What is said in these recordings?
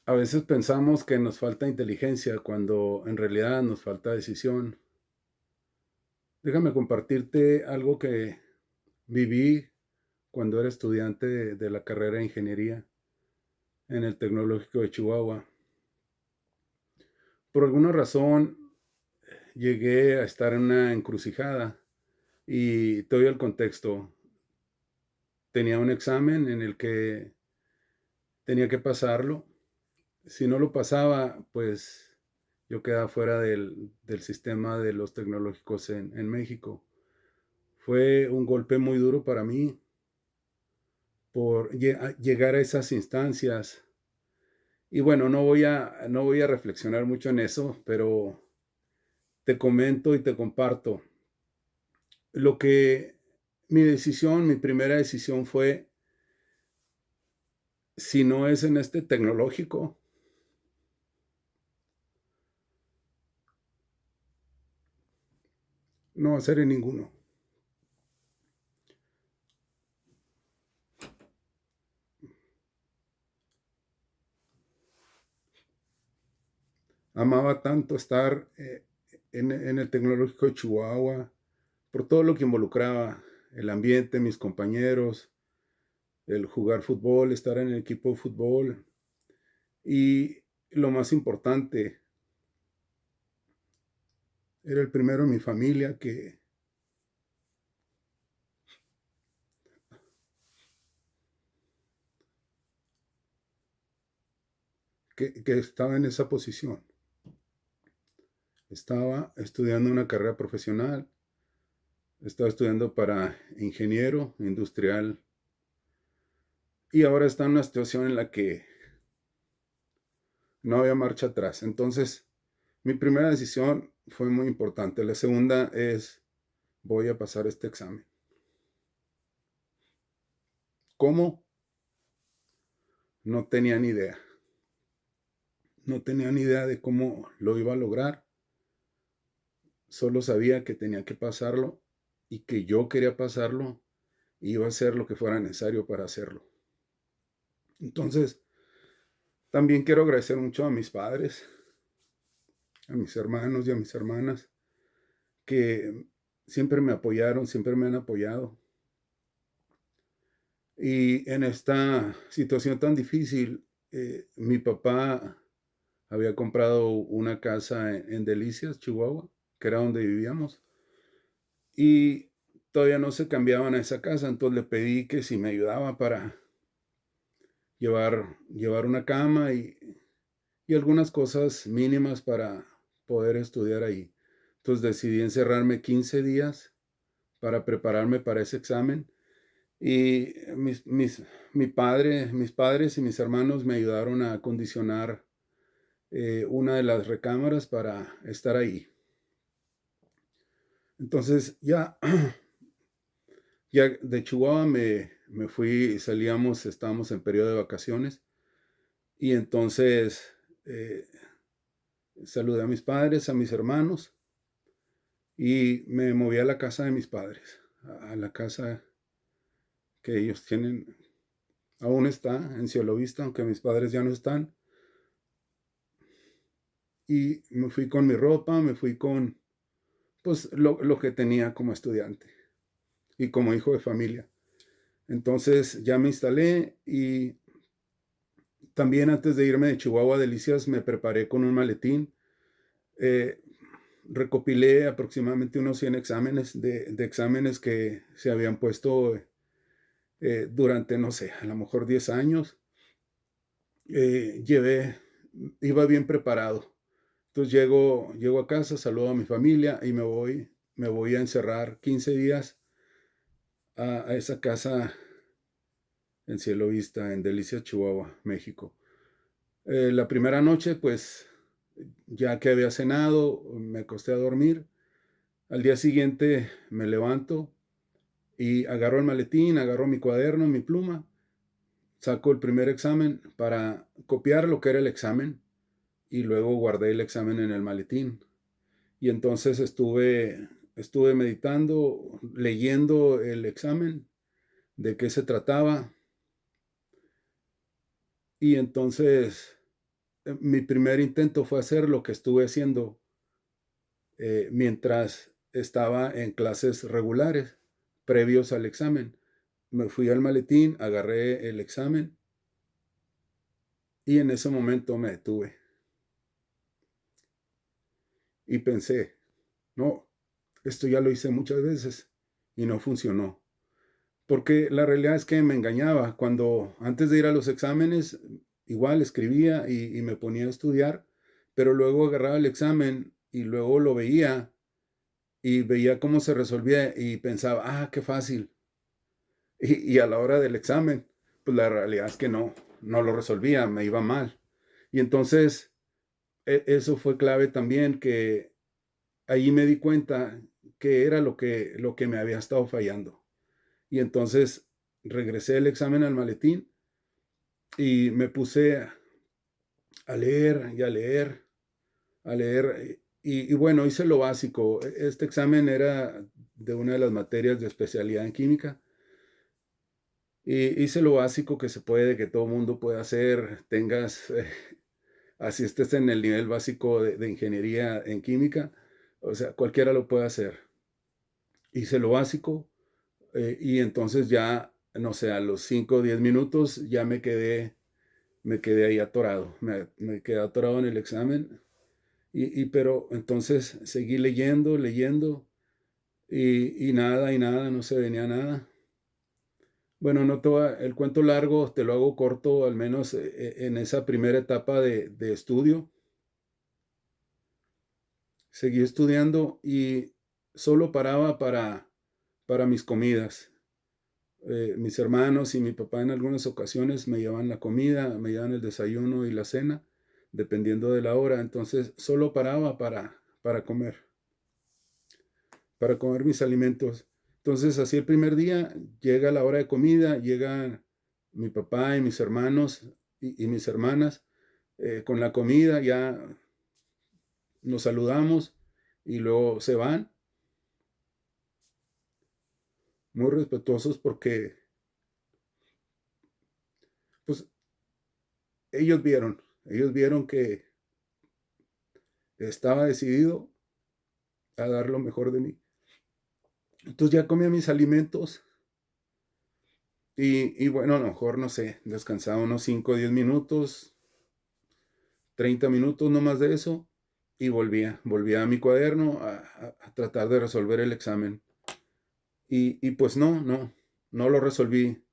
A veces pensamos que nos falta inteligencia cuando en realidad nos falta decisión. Déjame compartirte algo que viví cuando era estudiante de la carrera de ingeniería en el Tecnológico de Chihuahua. Por alguna razón llegué a estar en una encrucijada y te doy el contexto. Tenía un examen en el que tenía que pasarlo. Si no lo pasaba, pues yo quedaba fuera del sistema de los tecnológicos en México. Fue un golpe muy duro para mí por llegar a esas instancias. Y bueno, no voy a reflexionar mucho en eso, pero te comento y te comparto. Lo que mi primera decisión fue, si no es en este tecnológico, no va a ser en ninguno. Amaba tanto estar en el tecnológico de Chihuahua, por todo lo que involucraba, el ambiente, mis compañeros, el jugar fútbol, estar en el equipo de fútbol y lo más importante, era el primero en mi familia que estaba en esa posición. Estaba estudiando una carrera profesional, estaba estudiando para ingeniero industrial y ahora está en una situación en la que no había marcha atrás. Entonces, mi primera decisión fue muy importante. La segunda es, voy a pasar este examen. ¿Cómo? No tenía ni idea. No tenía ni idea de cómo lo iba a lograr. Solo sabía que tenía que pasarlo y que yo quería pasarlo y iba a hacer lo que fuera necesario para hacerlo. Entonces, también quiero agradecer mucho a mis padres, a mis hermanos y a mis hermanas que siempre me apoyaron, siempre me han apoyado. Y en esta situación tan difícil, mi papá había comprado una casa en Delicias, Chihuahua, que era donde vivíamos, y todavía no se cambiaban a esa casa, entonces le pedí que si me ayudaba para llevar una cama y algunas cosas mínimas para poder estudiar ahí. Entonces decidí encerrarme 15 días para prepararme para ese examen y mis padres y mis hermanos me ayudaron a acondicionar una de las recámaras para estar ahí. Entonces ya de Chihuahua me fui, salíamos, estábamos en periodo de vacaciones y entonces eh, saludé a mis padres, a mis hermanos y me moví a la casa de mis padres, a la casa que ellos tienen, aún está en Cielo Vista, aunque mis padres ya no están. Y me fui con mi ropa, me fui con pues lo que tenía como estudiante y como hijo de familia. Entonces ya me instalé y también antes de irme de Chihuahua a Delicias me preparé con un maletín. Eh, Recopilé aproximadamente unos 100 exámenes de exámenes que se habían puesto durante, no sé, a lo mejor 10 años. Llevé, iba bien preparado. Entonces llego a casa, saludo a mi familia y me voy a encerrar 15 días a esa casa en Cielo Vista, en Delicias, Chihuahua, México. La primera noche, pues, ya que había cenado, me acosté a dormir. Al día siguiente me levanto y agarro el maletín, agarro mi cuaderno, mi pluma, saco el primer examen para copiar lo que era el examen y luego guardé el examen en el maletín. Y entonces estuve meditando, leyendo el examen, de qué se trataba. Y entonces mi primer intento fue hacer lo que estuve haciendo mientras estaba en clases regulares, previos al examen. Me fui al maletín, agarré el examen y en ese momento me detuve y pensé, no, esto ya lo hice muchas veces y no funcionó. Porque la realidad es que me engañaba. Cuando antes de ir a los exámenes, igual escribía y me ponía a estudiar, pero luego agarraba el examen y luego lo veía y veía cómo se resolvía y pensaba, ah, qué fácil. Y a la hora del examen, pues la realidad es que no lo resolvía, me iba mal. Y entonces eso fue clave también, que ahí me di cuenta que era lo que me había estado fallando. Y entonces regresé el examen al maletín y me puse a leer y a leer, a leer. Y bueno, hice lo básico. Este examen era de una de las materias de especialidad en química. Y hice lo básico que se puede, que todo mundo puede hacer, tengas, así estés en el nivel básico de ingeniería en química, o sea, cualquiera lo puede hacer. Hice lo básico y entonces ya, no sé, a los 5 o 10 minutos ya me quedé ahí atorado, me quedé atorado en el examen, pero entonces seguí leyendo, leyendo, y nada, no se venía nada. Bueno, no te el cuento largo te lo hago corto, al menos en esa primera etapa de estudio. Seguí estudiando y solo paraba para mis comidas. Mis hermanos y mi papá en algunas ocasiones me llevaban la comida, me llevaban el desayuno y la cena, dependiendo de la hora. Entonces solo paraba para comer mis alimentos. Entonces así el primer día llega la hora de comida, llegan mi papá y mis hermanos y mis hermanas con la comida, ya nos saludamos y luego se van, muy respetuosos porque pues ellos vieron que estaba decidido a dar lo mejor de mí. Entonces ya comía mis alimentos y bueno, a lo mejor, no sé, descansaba unos 5 o 10 minutos, 30 minutos, no más de eso, y volvía a mi cuaderno a tratar de resolver el examen. Y pues no lo resolví.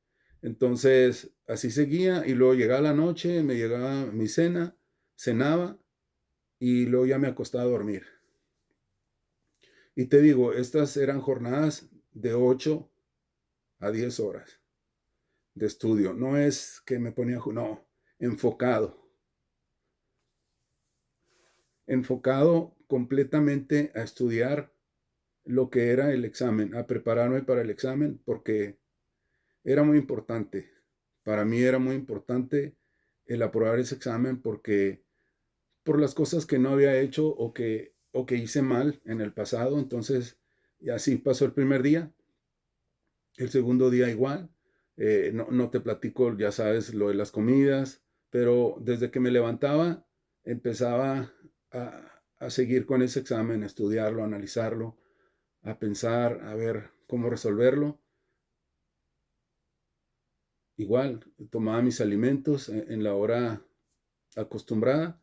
Entonces así seguía y luego llegaba la noche, me llegaba mi cena, cenaba y luego ya me acostaba a dormir. Y te digo, estas eran jornadas de 8 a 10 horas de estudio. No es que me ponía, no, enfocado, enfocado completamente a estudiar lo que era el examen, a prepararme para el examen, porque era muy importante. Para mí era muy importante el aprobar ese examen porque por las cosas que no había hecho o que hice mal en el pasado. Entonces, y así pasó el primer día, el segundo día igual. No te platico, ya sabes, lo de las comidas, pero desde que me levantaba, empezaba a seguir con ese examen, a estudiarlo, a analizarlo, a pensar, a ver cómo resolverlo. Igual, tomaba mis alimentos en la hora acostumbrada.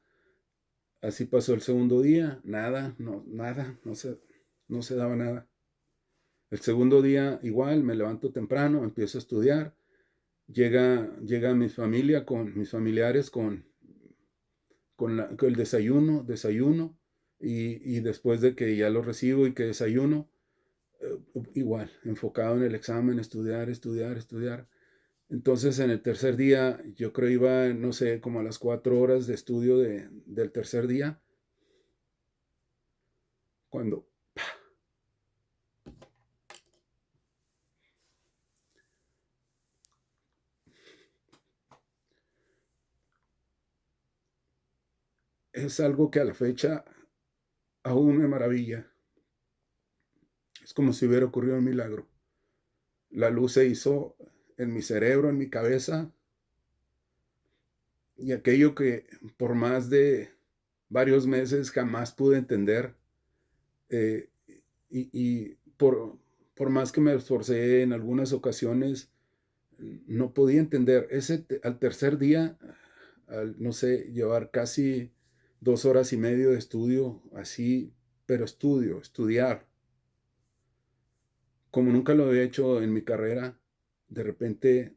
Así pasó el segundo día, nada, no se daba nada. El segundo día igual, me levanto temprano, empiezo a estudiar. Llega mi familia con mis familiares con el desayuno, y después de que ya lo recibo y que desayuno, igual, enfocado en el examen, estudiar, estudiar, estudiar. Entonces en el tercer día, yo creo iba, no sé, como a las 4 horas de estudio del tercer día, cuando es algo que a la fecha aún me maravilla. Es como si hubiera ocurrido un milagro. La luz se hizo en mi cerebro, en mi cabeza, y aquello que por más de varios meses jamás pude entender, eh, y por más que me esforcé en algunas ocasiones, no podía entender. Al tercer día, al, no sé, llevar casi 2 horas y media de estudio, así, pero estudiar, como nunca lo había hecho en mi carrera, de repente,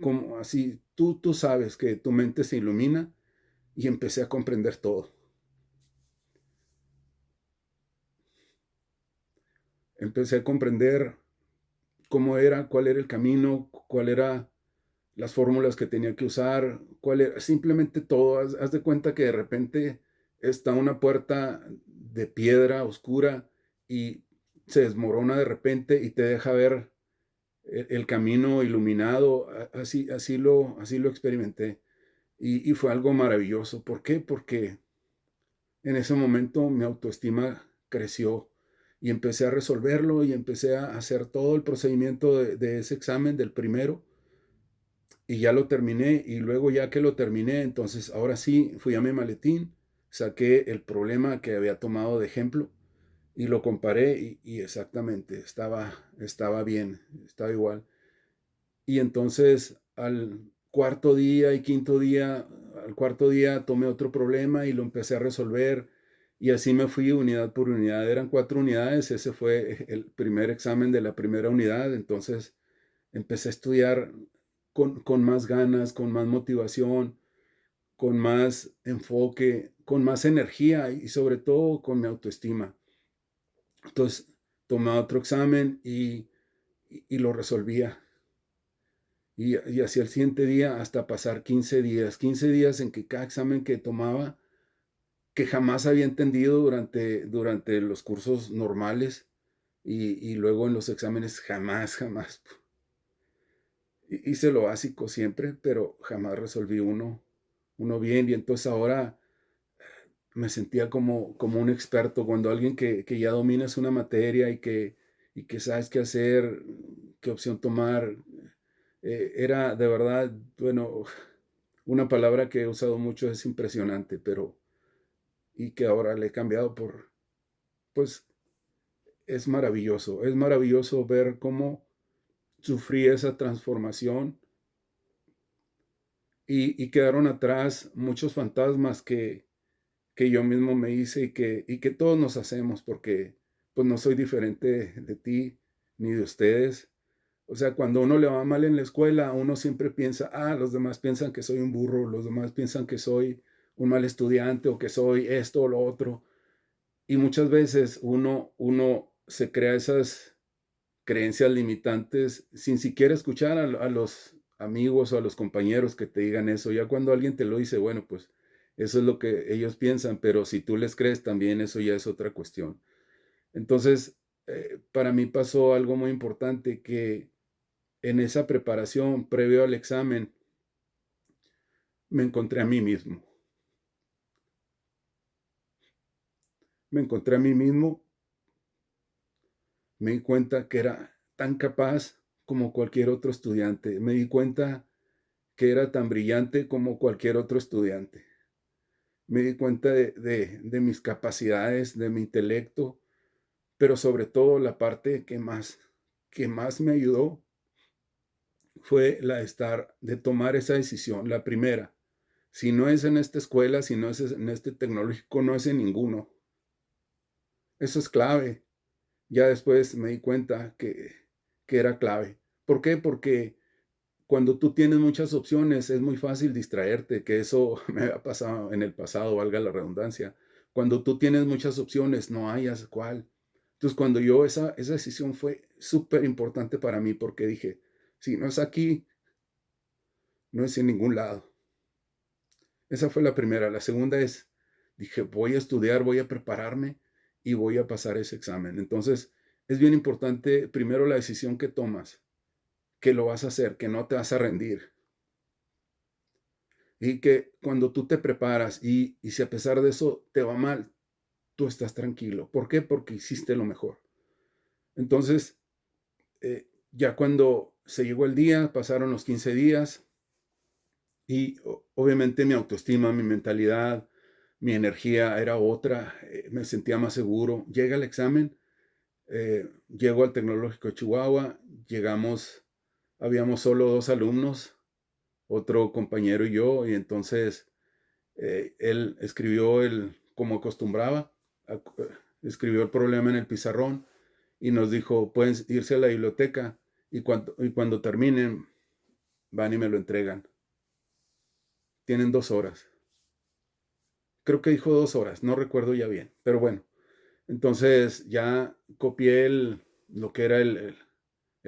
como así, tú sabes que tu mente se ilumina y empecé a comprender todo. Empecé a comprender cómo era, cuál era el camino, cuál era las fórmulas que tenía que usar, cuál era, simplemente todo. Haz de cuenta que de repente está una puerta de piedra oscura y se desmorona de repente y te deja ver el camino iluminado. Así lo experimenté. Y fue algo maravilloso. ¿Por qué? Porque en ese momento mi autoestima creció y empecé a resolverlo y empecé a hacer todo el procedimiento de ese examen del primero y ya lo terminé y luego ya que lo terminé, entonces ahora sí fui a mi maletín, saqué el problema que había tomado de ejemplo y lo comparé y exactamente estaba bien, estaba igual. Y entonces al cuarto día tomé otro problema y lo empecé a resolver y así me fui unidad por unidad. Eran 4 unidades, ese fue el primer examen de la primera unidad, entonces empecé a estudiar con más ganas, con más motivación, con más enfoque, con más energía y sobre todo con mi autoestima. Entonces tomé otro examen y lo resolvía. Y hacia el siguiente día hasta pasar 15 días en que cada examen que tomaba, que jamás había entendido durante los cursos normales y luego en los exámenes jamás. Hice lo básico siempre, pero jamás resolví uno bien. Y entonces ahora me sentía como un experto cuando alguien que ya dominas una materia y que sabes qué hacer, qué opción tomar. Era de verdad, bueno, una palabra que he usado mucho es impresionante, pero y que ahora le he cambiado pues es maravilloso ver cómo sufrí esa transformación y quedaron atrás muchos fantasmas que yo mismo me hice y que todos nos hacemos porque pues no soy diferente de ti ni de ustedes. O sea, cuando uno le va mal en la escuela, uno siempre piensa, los demás piensan que soy un burro, los demás piensan que soy un mal estudiante o que soy esto o lo otro. Y muchas veces uno se crea esas creencias limitantes sin siquiera escuchar a los amigos o a los compañeros que te digan eso. Ya cuando alguien te lo dice, bueno, pues eso es lo que ellos piensan, pero si tú les crees también, eso ya es otra cuestión. Entonces, para mí pasó algo muy importante que en esa preparación previo al examen me encontré a mí mismo. Me encontré a mí mismo, me di cuenta que era tan capaz como cualquier otro estudiante. Me di cuenta que era tan brillante como cualquier otro estudiante. Me di cuenta de mis capacidades, de mi intelecto, pero sobre todo la parte que más me ayudó fue de tomar esa decisión, la primera. Si no es en esta escuela, si no es en este tecnológico, no es en ninguno. Eso es clave. Ya después me di cuenta que era clave. ¿Por qué? Porque cuando tú tienes muchas opciones es muy fácil distraerte, que eso me ha pasado en el pasado, valga la redundancia. Cuando tú tienes muchas opciones, no hayas cuál. Entonces, cuando esa decisión fue súper importante para mí porque dije, si no es aquí, no es en ningún lado. Esa fue la primera. La segunda dije, voy a estudiar, voy a prepararme y voy a pasar ese examen. Entonces, es bien importante primero la decisión que tomas, que lo vas a hacer, que no te vas a rendir. Y que cuando tú te preparas y si a pesar de eso te va mal, tú estás tranquilo. ¿Por qué? Porque hiciste lo mejor. Entonces, ya cuando se llegó el día, pasaron los 15 días Y obviamente mi autoestima, mi mentalidad, mi energía era otra, me sentía más seguro. Llega el examen, llego al Tecnológico de Chihuahua, llegamos, habíamos solo 2 alumnos, otro compañero y yo, y entonces él escribió como acostumbraba, escribió el problema en el pizarrón y nos dijo, pueden irse a la biblioteca y cuando terminen, van y me lo entregan. Tienen 2 horas. Creo que dijo 2 horas, no recuerdo ya bien, pero bueno. Entonces ya copié lo que era el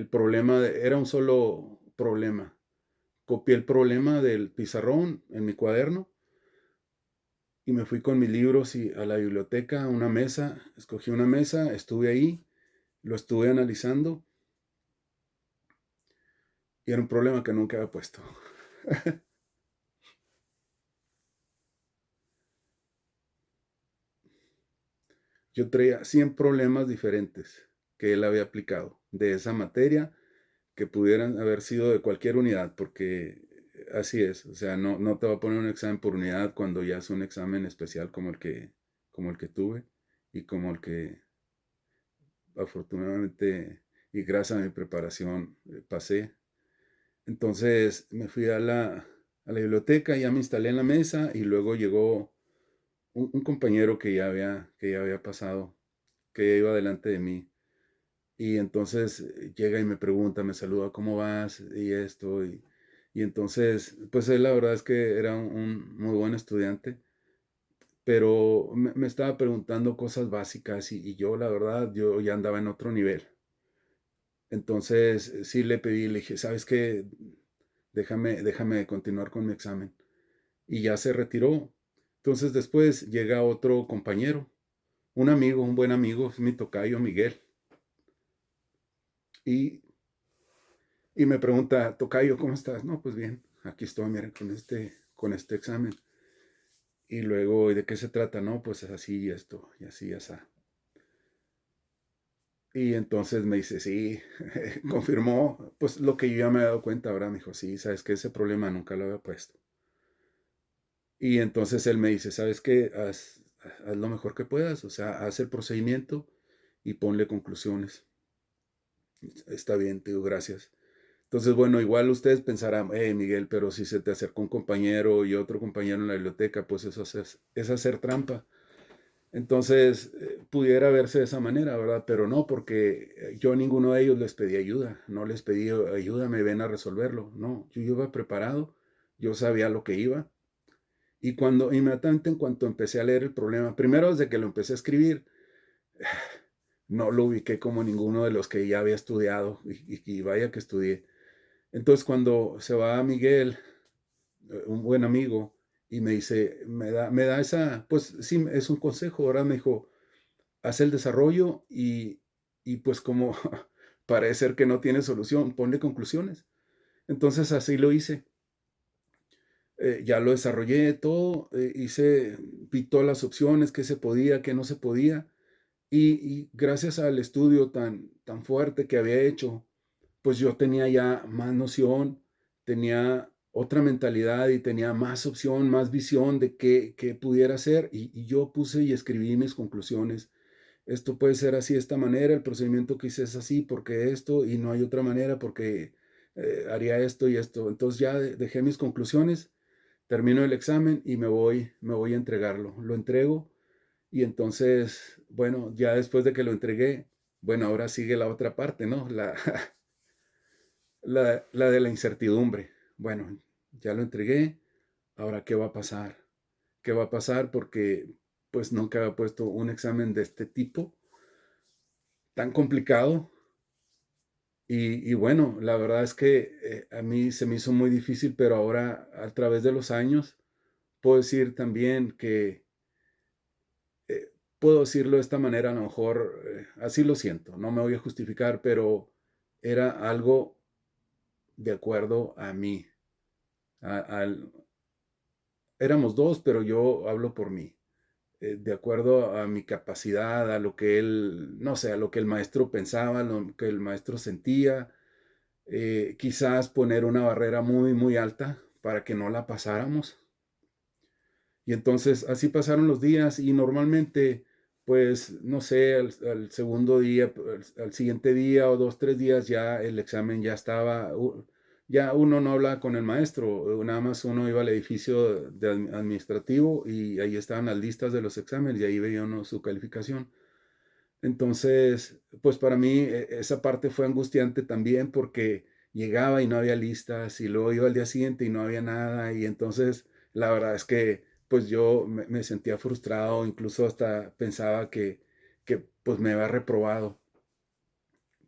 problema, era un solo problema. Copié el problema del pizarrón en mi cuaderno y me fui con mis libros y a la biblioteca, a una mesa, escogí una mesa, estuve ahí, lo estuve analizando y era un problema que nunca había puesto. Yo traía 100 problemas diferentes que él había aplicado de esa materia que pudieran haber sido de cualquier unidad, porque así es, o sea, no te va a poner un examen por unidad cuando ya es un examen especial como el que tuve y como el que afortunadamente y gracias a mi preparación pasé. Entonces me fui a la biblioteca, ya me instalé en la mesa y luego llegó un compañero que ya había pasado, que ya iba delante de mí. Y entonces llega y me pregunta, me saluda, ¿cómo vas? Y esto. Y entonces, pues él la verdad es que era un muy buen estudiante, pero me estaba preguntando cosas básicas y yo la verdad, yo ya andaba en otro nivel. Entonces sí le pedí, le dije, ¿sabes qué? Déjame continuar con mi examen. Y ya se retiró. Entonces después llega otro compañero, un amigo, un buen amigo, es mi tocayo Miguel. Y Y me pregunta, Tocayo, ¿cómo estás? No, pues bien, aquí estoy, mira, con este examen. Y luego, ¿y de qué se trata? No, pues es así y esto, y así, y así. Y entonces me dice, sí, confirmó, pues lo que yo ya me había dado cuenta ahora, me dijo, sí, sabes que ese problema nunca lo había puesto. Y entonces él me dice, ¿sabes qué? Haz lo mejor que puedas, o sea, haz el procedimiento y ponle conclusiones. Está bien, te digo, gracias. Entonces, bueno, igual ustedes pensarán, Miguel, pero si se te acercó un compañero y otro compañero en la biblioteca, pues eso es hacer trampa. Entonces, pudiera verse de esa manera, ¿verdad? Pero no, porque yo a ninguno de ellos les pedí ayuda, no les pedí ayuda, me ven a resolverlo, no, yo iba preparado, yo sabía lo que iba. Y inmediatamente en cuanto empecé a leer el problema, primero desde que lo empecé a escribir, no lo ubiqué como ninguno de los que ya había estudiado y vaya que estudié. Entonces cuando se va Miguel, un buen amigo, y me dice, me da esa, pues sí, es un consejo, ahora me dijo, haz el desarrollo y pues como parece ser que no tiene solución, ponle conclusiones. Entonces así lo hice. Ya lo desarrollé todo, vi todas las opciones, qué se podía, qué no se podía, y gracias al estudio tan fuerte que había hecho, pues yo tenía ya más noción, tenía otra mentalidad y tenía más opción, más visión de qué pudiera ser. Y yo puse y escribí mis conclusiones. Esto puede ser así de esta manera, el procedimiento que hice es así porque esto y no hay otra manera porque haría esto y esto. Entonces ya dejé mis conclusiones, termino el examen y me voy a entregarlo. Lo entrego y entonces, bueno, ya después de que lo entregué, bueno, ahora sigue la otra parte, ¿no? La de la incertidumbre. Bueno, ya lo entregué, ahora ¿qué va a pasar? ¿Qué va a pasar? Porque pues nunca había puesto un examen de este tipo, tan complicado. Y bueno, la verdad es que a mí se me hizo muy difícil, pero ahora a través de los años puedo decir también que, puedo decirlo de esta manera, a lo mejor así lo siento, no me voy a justificar, pero era algo de acuerdo a mí, al, éramos dos, pero yo hablo por mí, de acuerdo a mi capacidad, a lo que él, no sé, a lo que el maestro pensaba, lo que el maestro sentía, quizás poner una barrera muy, muy alta para que no la pasáramos. Y entonces así pasaron los días y normalmente, pues, no sé, al segundo día, al siguiente día o 2, 3 días ya el examen ya estaba, ya uno no hablaba con el maestro, nada más uno iba al edificio de administrativo y ahí estaban las listas de los exámenes y ahí veía uno su calificación. Entonces, pues para mí esa parte fue angustiante también porque llegaba y no había listas y luego iba al día siguiente y no había nada y entonces la verdad es que pues yo me sentía frustrado, incluso hasta pensaba que pues me había reprobado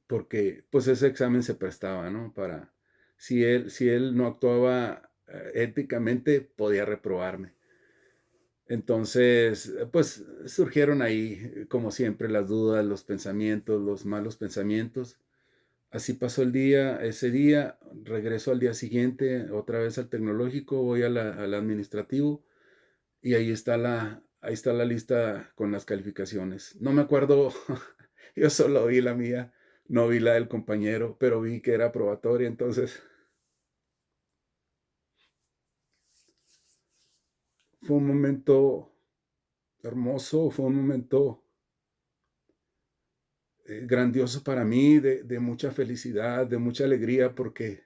porque pues ese examen se prestaba, ¿no? Para, si él no actuaba éticamente, podía reprobarme. Entonces, pues surgieron ahí, como siempre, las dudas, los pensamientos, los malos pensamientos. Así pasó el día, ese día, regreso al día siguiente, otra vez al tecnológico, voy al administrativo y ahí está la lista con las calificaciones. No me acuerdo, yo solo vi la mía, no vi la del compañero, pero vi que era aprobatoria, entonces fue un momento hermoso, fue un momento grandioso para mí, de mucha felicidad, de mucha alegría, porque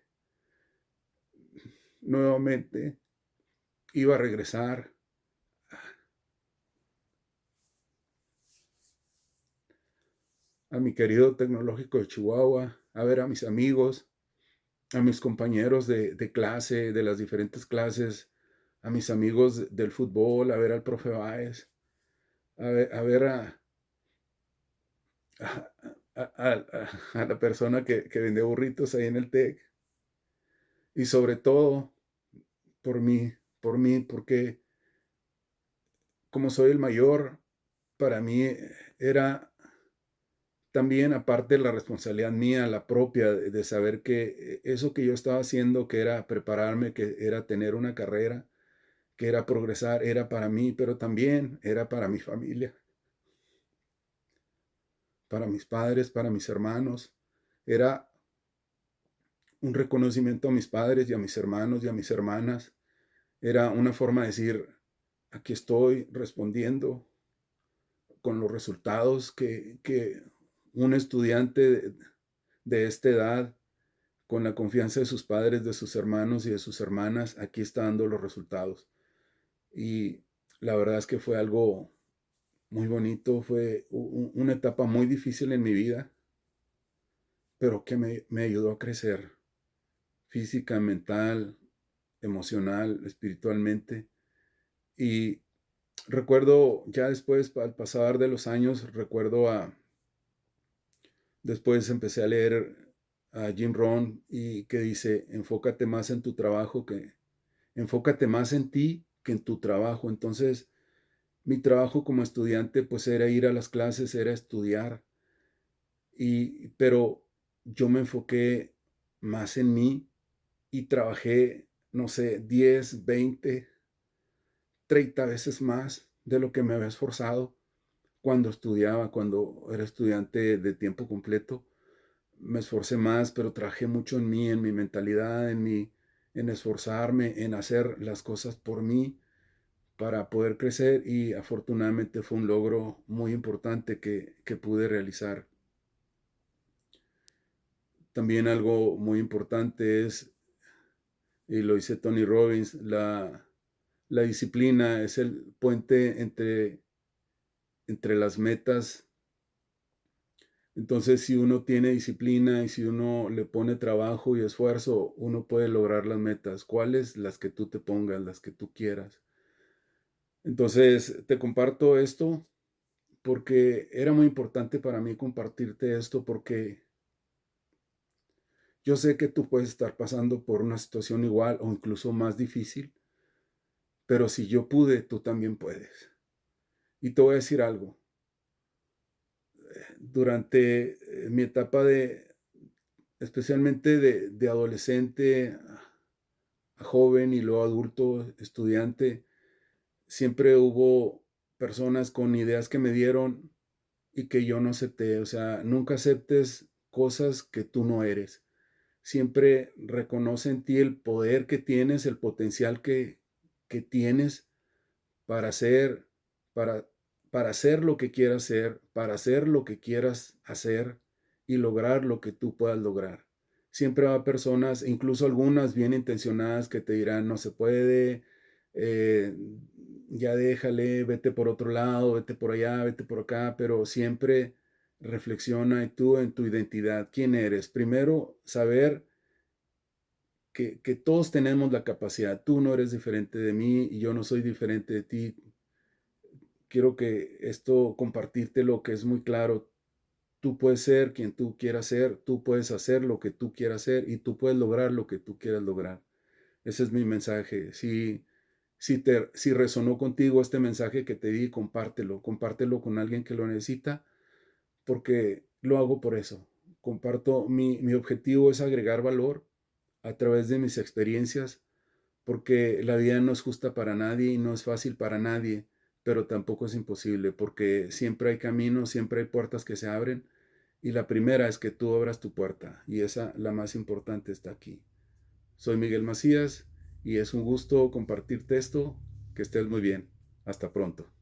nuevamente iba a regresar a mi querido tecnológico de Chihuahua, a ver a mis amigos, a mis compañeros de clase, de las diferentes clases, a mis amigos del fútbol, a ver al profe Báez, a, a la persona que vende burritos ahí en el TEC. Y sobre todo por mí, porque como soy el mayor, para mí era también, aparte de la responsabilidad mía, la propia, de saber que eso que yo estaba haciendo, que era prepararme, que era tener una carrera, que era progresar, era para mí, pero también era para mi familia, para mis padres, para mis hermanos. Era un reconocimiento a mis padres y a mis hermanos y a mis hermanas. Era una forma de decir, aquí estoy respondiendo con los resultados que un estudiante de esta edad, con la confianza de sus padres, de sus hermanos y de sus hermanas, aquí está dando los resultados. Y la verdad es que fue algo muy bonito, fue una etapa muy difícil en mi vida, pero que me ayudó a crecer física, mental, emocional, espiritualmente. Y recuerdo ya después, al pasar de los años, después empecé a leer a Jim Rohn y que dice, enfócate más en tu trabajo enfócate más en ti que en tu trabajo. Entonces, mi trabajo como estudiante pues era ir a las clases, era estudiar, pero yo me enfoqué más en mí y trabajé, no sé, 10, 20, 30 veces más de lo que me había esforzado cuando estudiaba, cuando era estudiante de tiempo completo. Me esforcé más, pero trabajé mucho en mí, en mi mentalidad, en esforzarme, en hacer las cosas por mí para poder crecer y afortunadamente fue un logro muy importante que pude realizar. También algo muy importante es, y lo dice Tony Robbins, la disciplina es el puente entre las metas. Entonces, si uno tiene disciplina y si uno le pone trabajo y esfuerzo, uno puede lograr las metas. ¿Cuáles? Las que tú te pongas, las que tú quieras. Entonces, te comparto esto porque era muy importante para mí compartirte esto porque yo sé que tú puedes estar pasando por una situación igual o incluso más difícil, pero si yo pude, tú también puedes. Y te voy a decir algo. Durante mi etapa especialmente de adolescente a joven y luego adulto, estudiante, siempre hubo personas con ideas que me dieron y que yo no acepté. O sea, nunca aceptes cosas que tú no eres. siempre reconoce en ti el poder que tienes, el potencial que tienes para hacer, para, para hacer lo que quieras hacer, para hacer lo que quieras hacer y lograr lo que tú puedas lograr. Siempre va a personas, incluso algunas bien intencionadas, que te dirán, no se puede, eh, ya déjale, vete por otro lado, vete por allá, vete por acá, pero siempre reflexiona y tú en tu identidad, quién eres. Primero, saber que todos tenemos la capacidad. Tú no eres diferente de mí y yo no soy diferente de ti. Quiero que esto compartirte lo que es muy claro. Tú puedes ser quien tú quieras ser, tú puedes hacer lo que tú quieras hacer y tú puedes lograr lo que tú quieras lograr. Ese es mi mensaje. Si resonó contigo este mensaje que te di, compártelo. Compártelo con alguien que lo necesita, porque lo hago por eso. Comparto, mi objetivo es agregar valor a través de mis experiencias, porque la vida no es justa para nadie y no es fácil para nadie, pero tampoco es imposible, porque siempre hay caminos, siempre hay puertas que se abren, y la primera es que tú abras tu puerta, y esa, la más importante, está aquí. Soy Miguel Macías y es un gusto compartirte esto. Que estés muy bien. Hasta pronto.